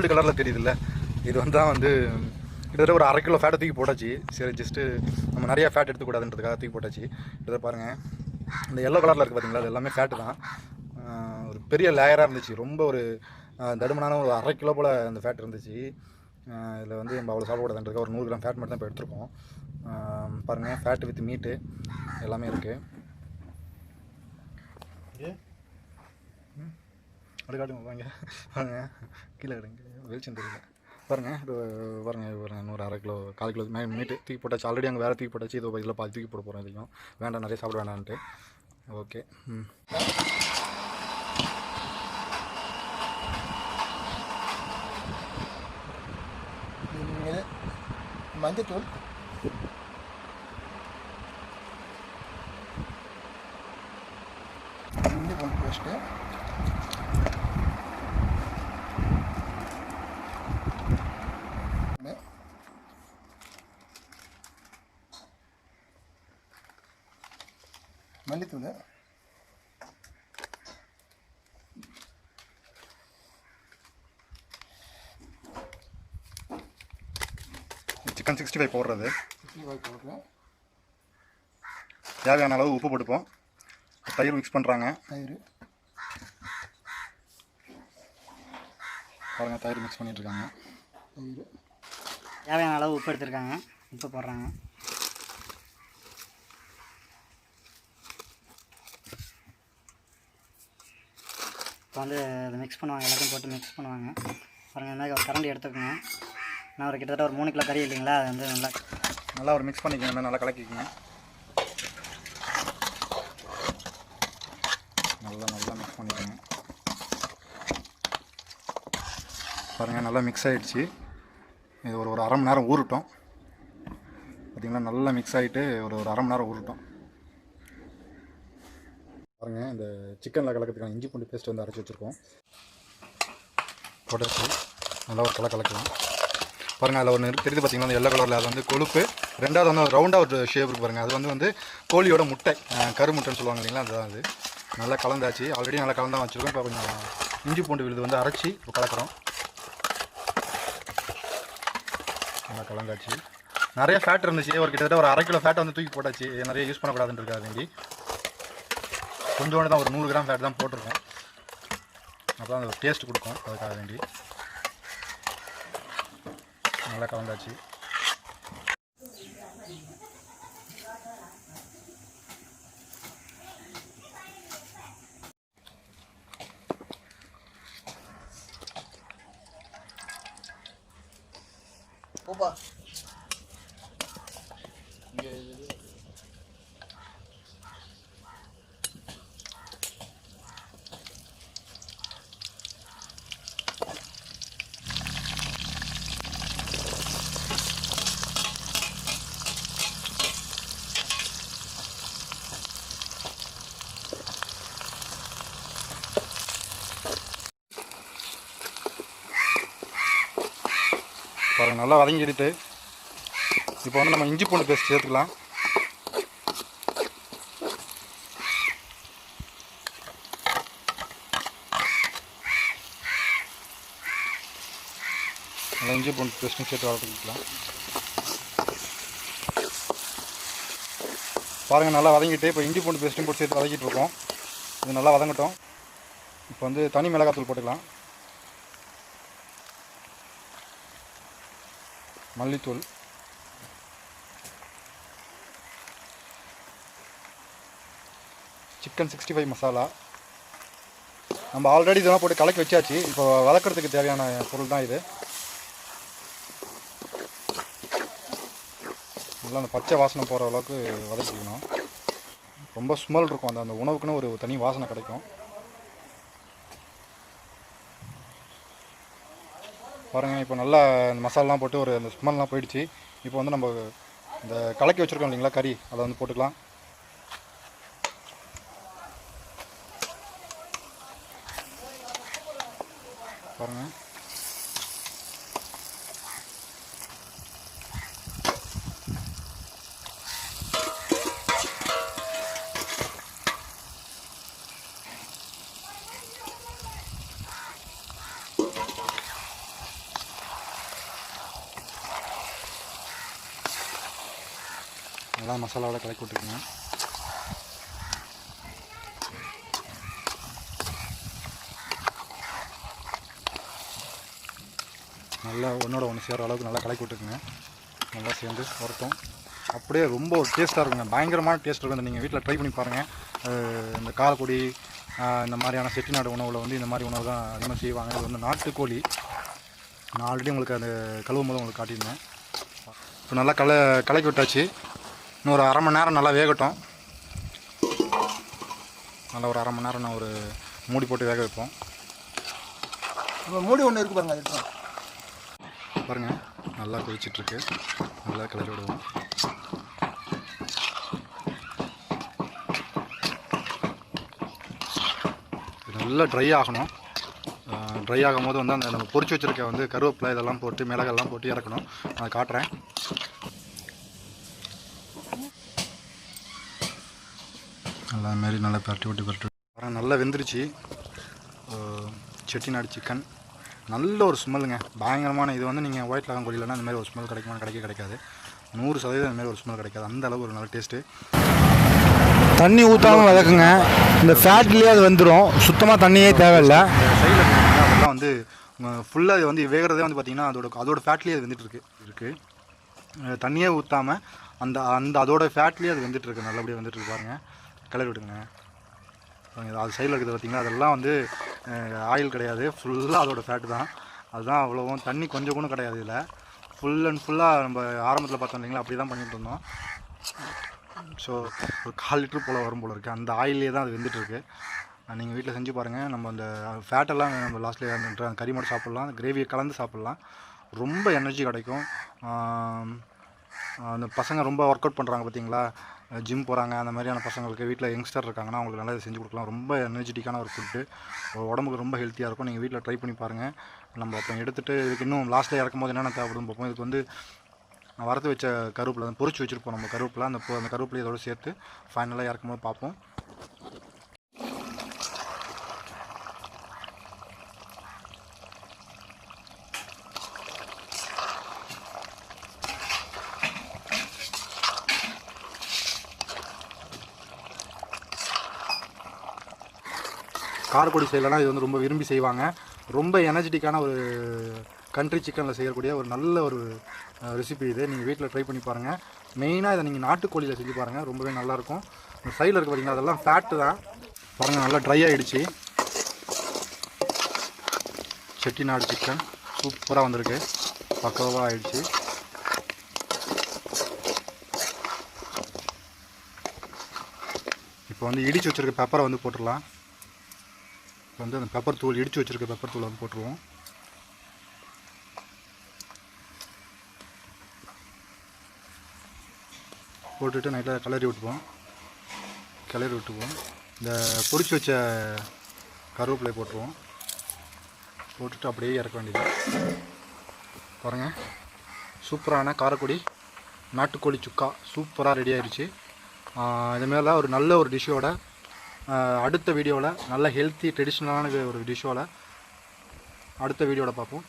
Gold கலரில் தெரியுதுல்ல, இது வந்து கிட்டத்தட்ட ஒரு 1/2 கிலோ ஃபேட்டை தூக்கி போட்டாச்சு. சரி, ஜஸ்ட்டு நம்ம நிறையா ஃபேட் எடுத்துக்கூடாதுன்றதுக்காக தூக்கி போட்டாச்சு. இதை பாருங்கள், இந்த எல்லோ கலரில் இருக்குது பார்த்தீங்களா, அது எல்லாமே ஃபேட்டு தான். ஒரு பெரிய லேயராக இருந்துச்சு, ரொம்ப ஒரு தடுமனான ஒரு 1/2 கிலோ போல் அந்த ஃபேட் இருந்துச்சு. இதில் வந்து நம்ம அவ்வளோ சாப்பிடக்கூடாதுன்றதுக்காக ஒரு 100 கிராம் ஃபேட் மட்டும் தான் இப்போ எடுத்துருக்கோம். பாருங்கள், ஃபேட்டு வித் மீட்டு எல்லாமே இருக்குது. அப்படி காட்டுங்க, வாங்க வாங்க, கீழே கிடைங்க, வெளிச்சம் தெரியல. பாருங்கள், இது பாருங்கள், ஒரு 1/2 கிலோ 1/4 கிலோ மீட்டு தூக்கி போட்டாச்சு. ஆல்ரெடி அங்கே வேறு தூக்கி போட்டாச்சு. இது இதில் பாதி தூக்கி போட போகிறோம். இதையும் வேண்டாம், நிறைய சாப்பிட வேண்டான்ட்டு. ஓகே. மஞ்சத்தூள், இஞ்சி பூண்டு பேஸ்ட்டு, மல்லித்தூள், சிக்கன் 65 போடுறது. தேவையான அளவு உப்பு போட்டுப்போம். தயிர் மிக்ஸ் பண்ணுறாங்க. பாருங்கள், தயிர் மிக்ஸ் பண்ணிட்டுருக்காங்க. தேவையான அளவு உப்பு எடுத்துருக்காங்க, உப்பு போடுறாங்க. இப்போ வந்து அதை மிக்ஸ் பண்ணுவாங்க, எல்லாத்தையும் போட்டு மிக்ஸ் பண்ணுவாங்க. பாருங்கள், இந்த மாதிரி ஒரு கரண்டி எடுத்துக்கோங்க. நான் ஒரு கிட்டத்தட்ட ஒரு 3 கிலோ கறி இல்லைங்களா, அது வந்து நல்லா ஒரு மிக்ஸ் பண்ணிக்கோங்க, நல்லா கலக்கிக்கோங்க. நல்லா மிக்ஸ் பண்ணிக்கோங்க. பாருங்கள், நல்லா மிக்ஸ் ஆகிடுச்சு. இது ஒரு 1/2 மணி நேரம் ஊறட்டும். பார்த்திங்களா, நல்லா மிக்ஸ் ஆகிட்டு ஒரு 1/2 மணி நேரம் ஊறட்டும். பாருங்கள், இந்த சிக்கனில் கலக்கிறதுக்கான இஞ்சி பூண்டு பேஸ்ட் வந்து அரைச்சி வச்சுருக்கோம். போட்டாச்சு, நல்லா ஒரு கலக்கலாம். பாருங்கள், அதில் ஒன்று தெரியுது பார்த்திங்கன்னா, அந்த எல்லோ கலரில் அது வந்து கொழுப்பு. ரெண்டாவது வந்து ரவுண்டாக ஒரு ஷேப் இருக்குது பாருங்கள், அது வந்து கோழியோட முட்டை, கரு முட்டைன்னு சொல்லுவாங்க இல்லைங்களா, அதுதான் அது. நல்லா கலந்தாச்சு, ஆல்ரெடி நல்லா கலந்தான் வச்சுருக்கோம். இப்போ கொஞ்சம் இஞ்சி பூண்டு விழுது வந்து அரைச்சி இப்போ கலக்கிறோம். நல்லா கலந்தாச்சு. நிறைய ஃபேட் இருந்துச்சு, ஒரு கிட்டத்தட்ட ஒரு 1/2 கிலோ ஃபேட்டை வந்து தூக்கி போட்டாச்சு. நிறைய யூஸ் பண்ணக்கூடாதுன்றதுக்காக வேண்டி கொஞ்சோண்டு தான், ஒரு 100 கிராம் ஃபேட் தான் போட்டிருக்கோம். அப்போ தான் அந்த டேஸ்ட் கொடுக்கும், அதுக்காக வேண்டி நல்லா கலந்தாச்சு. ஓப்பா பாருங்கள், நல்லா வதங்கிடுட்டு. இப்போ வந்து நம்ம இஞ்சி பூண்டு பேஸ்ட் சேர்த்துக்கலாம். நல்லா இஞ்சி பூண்டு பேஸ்ட்டும் சேர்த்து வதக்கிக்கலாம். பாருங்கள், நல்லா வதங்கிட்டு இப்போ இஞ்சி பூண்டு பேஸ்ட்டும் போட்டு சேர்த்து வதக்கிட்டு இருக்கோம். இது நல்லா வதங்கட்டும். இப்போ வந்து தனி மிளகாத்தூள் போட்டுக்கலாம், மல்லித்தூள், சிக்கன் 65 மசாலா. நம்ம ஆல்ரெடி இதெல்லாம் போட்டு கலக்கி வச்சாச்சு. இப்போ வதக்கிறதுக்கு தேவையான பொருள் தான் இது. நல்லா அந்த பச்சை வாசனை போகிற அளவுக்கு வதக்கிக்கணும். ரொம்ப ஸ்மெல் இருக்கும், அந்த உணவுக்குன்னு ஒரு தனி வாசனை கிடைக்கும். பாருங்கள், இப்போ நல்லா இந்த மசாலாலாம் போட்டு ஒரு அந்த ஸ்மெல்லாம் போயிடுச்சு. இப்போ வந்து நம்ம இந்த கலக்கி வச்சுருக்கோம் இல்லைங்களா கறி, அதை வந்து போட்டுக்கலாம். பாருங்கள், நல்லா மசாலாவோட கலக்கி விட்டுக்குங்க. நல்லா ஒன்றோட ஒன்று சேர்கிற அளவுக்கு நல்லா கலக்கி விட்டுக்குங்க. நல்லா சேர்ந்து வரட்டும். அப்படியே ரொம்ப டேஸ்ட்டாக இருக்குங்க, பயங்கரமான டேஸ்ட் இருக்கும். நீங்கள் வீட்டில் ட்ரை பண்ணி பாருங்கள். இந்த காரைக்குடி இந்த மாதிரியான செட்டிநாடு உணவில் வந்து இந்த மாதிரி உணவு தான் அதிகமாக செய்வாங்க. இது வந்து நாட்டுக்கோழி. நான் ஆல்ரெடி உங்களுக்கு அந்த கழுவும் போது உங்களுக்கு காட்டியிருந்தேன். இப்போ நல்லா கலக்கி விட்டாச்சு. இன்னும் ஒரு அரை மணி நேரம் நல்லா வேகட்டும். நல்லா ஒரு அரை மணி நேரம் நான் ஒரு மூடி போட்டு வேக வைப்போம். மூடி ஒன்று இருக்குது பாருங்கள், அது பாருங்கள் நல்லா கொதிச்சிட்ருக்கு. நல்லா கிளறி விடுவோம். நல்லா ட்ரை ஆகணும். ட்ரை ஆகும் போது வந்து அந்த நம்ம பொரிச்சு வச்சுருக்க வந்து கருவேப்பிலை இதெல்லாம் போட்டு மிளகெல்லாம் போட்டு இறக்கணும். அதை காட்டுறேன். நல்லா மாரி நல்லா பரட்டி விட்டு நல்லா வெந்துருச்சு. செட்டிநாடு சிக்கன் நல்ல ஒரு ஸ்மெல்லுங்க, பயங்கரமான. இது வந்து நீங்கள் ஒயிட் லகான் கோழிலன்னா இந்த மாதிரி ஒரு ஸ்மெல் கிடைக்காது. 100% இந்த மாதிரி ஒரு ஸ்மெல் கிடைக்காது. அந்த அளவு ஒரு நல்ல டேஸ்ட்டு. தண்ணி ஊற்றாமல் வதக்குங்க, இந்த ஃபேட்லேயே அது வந்துடும். சுத்தமாக தண்ணியே தேவையில்லை. சைடில் அதெல்லாம் வந்து ஃபுல்லாக இது வந்து வேகிறதே வந்து பார்த்திங்கன்னா அதோட ஃபேட்லேயே அது வந்துட்டு இருக்குது. தண்ணியே ஊற்றாமல் அதோட ஃபேட்லேயே அது வந்துட்டுருக்கு. நல்லபடியாக வந்துட்டுருக்கு. பாருங்கள், கிளறி விடுங்க. அது சைடில் இருக்குது பார்த்திங்கன்னா, அதெல்லாம் வந்து ஆயில் கிடையாது, ஃபுல்லாக அதோட ஃபேட்டு தான். அதுதான் அவ்வளோவும். தண்ணி கொஞ்சம் கூட கிடையாது இதில். ஃபுல் அண்ட் ஃபுல்லாக நம்ம ஆரம்பத்தில் பார்த்தோம் இல்லைங்களா, அப்படி தான் பண்ணிகிட்டு இருந்தோம். ஸோ ஒரு 1/4 லிட்டர் போல் வரும் போல் இருக்குது. அந்த ஆயிலே தான் அது வெந்துட்டுருக்கு. நீங்கள் வீட்டில் செஞ்சு பாருங்கள். நம்ம அந்த ஃபேட்டெல்லாம் நம்ம லாஸ்ட்டில் அந்த கறி மட்டும் சாப்பிட்லாம், அந்த கிரேவியை கலந்து சாப்பிட்லாம். ரொம்ப எனர்ஜி கிடைக்கும். அந்த பசங்க ரொம்ப ஒர்க் அவுட் பண்ணுறாங்க பார்த்தீங்களா, ஜிம் போகிறாங்க, அந்த மாதிரியான பசங்களுக்கு, வீட்டில் யங்ஸ்டர் இருக்காங்கன்னா அவங்களுக்கு நல்லா செஞ்சு கொடுக்கலாம். ரொம்ப எனர்ஜெட்டிக்கான ஒரு ஃபுட்டு, உடம்புக்கு ரொம்ப ஹெல்த்தியாக இருக்கும். நீங்கள் வீட்டில் ட்ரை பண்ணி பாருங்கள். நம்ம அப்புறம் எடுத்துகிட்டு இதுக்கு இன்னும் லாஸ்ட்டில் இறக்கும் போது என்னென்ன தேவைப்படுன்னு பார்ப்போம். இதுக்கு வந்து வறுத்து வச்ச கருவேப்பிலை பொரிச்சு வச்சுருப்போம் நம்ம கருவேப்பிலை. அந்த கருவேப்பிலை இதோடு சேர்த்து ஃபைனலாக இறக்கும் போது பார்ப்போம். காரைக்குடி சைட்லலாம் இது வந்து ரொம்ப விரும்பி செய்வாங்க. ரொம்ப எனர்ஜெட்டிக்கான ஒரு கண்ட்ரி சிக்கனில் செய்யக்கூடிய ஒரு நல்ல ஒரு ரெசிபி இது. நீங்கள் வீட்டில் ட்ரை பண்ணி பாருங்கள். மெயினாக இதை நீங்கள் நாட்டுக்கோழியில் செஞ்சு பாருங்கள், ரொம்பவே நல்லாயிருக்கும். இந்த சைடில் இருக்க பார்த்திங்கன்னா அதெல்லாம் ஃபேட்டு தான். பாருங்கள், நல்லா ட்ரை ஆகிடுச்சு. செட்டிநாடு சிக்கன் சூப்பராக வந்திருக்கு, பக்காவாக ஆகிடுச்சு. இப்போ வந்து இடித்து வச்சுருக்க பெப்பரை வந்து போட்டுடலாம். இப்போ வந்து அந்த பெப்பர் தூள், இடித்து வச்சுருக்க பெப்பர் தூளை வந்து போட்டுருவோம். போட்டுட்டு நைட்டில் கிளறி விட்டுப்போம். இந்த பொரிச்சு வச்ச கருவேப்பிலை போட்டுருவோம். போட்டுட்டு அப்படியே இறக்க வேண்டியது. பாருங்கள், சூப்பரான காரைக்குடி நாட்டுக்கோழி சுக்கா சூப்பராக ரெடி ஆயிடுச்சு. இதுமாரிலாம் ஒரு நல்ல ஒரு டிஷ்ஷோட அடுத்த வீடியோவில், நல்ல ஹெல்த்தி ட்ரெடிஷ்னலான ஒரு டிஷ்ஷோட அடுத்த வீடியோவில் பார்ப்போம்.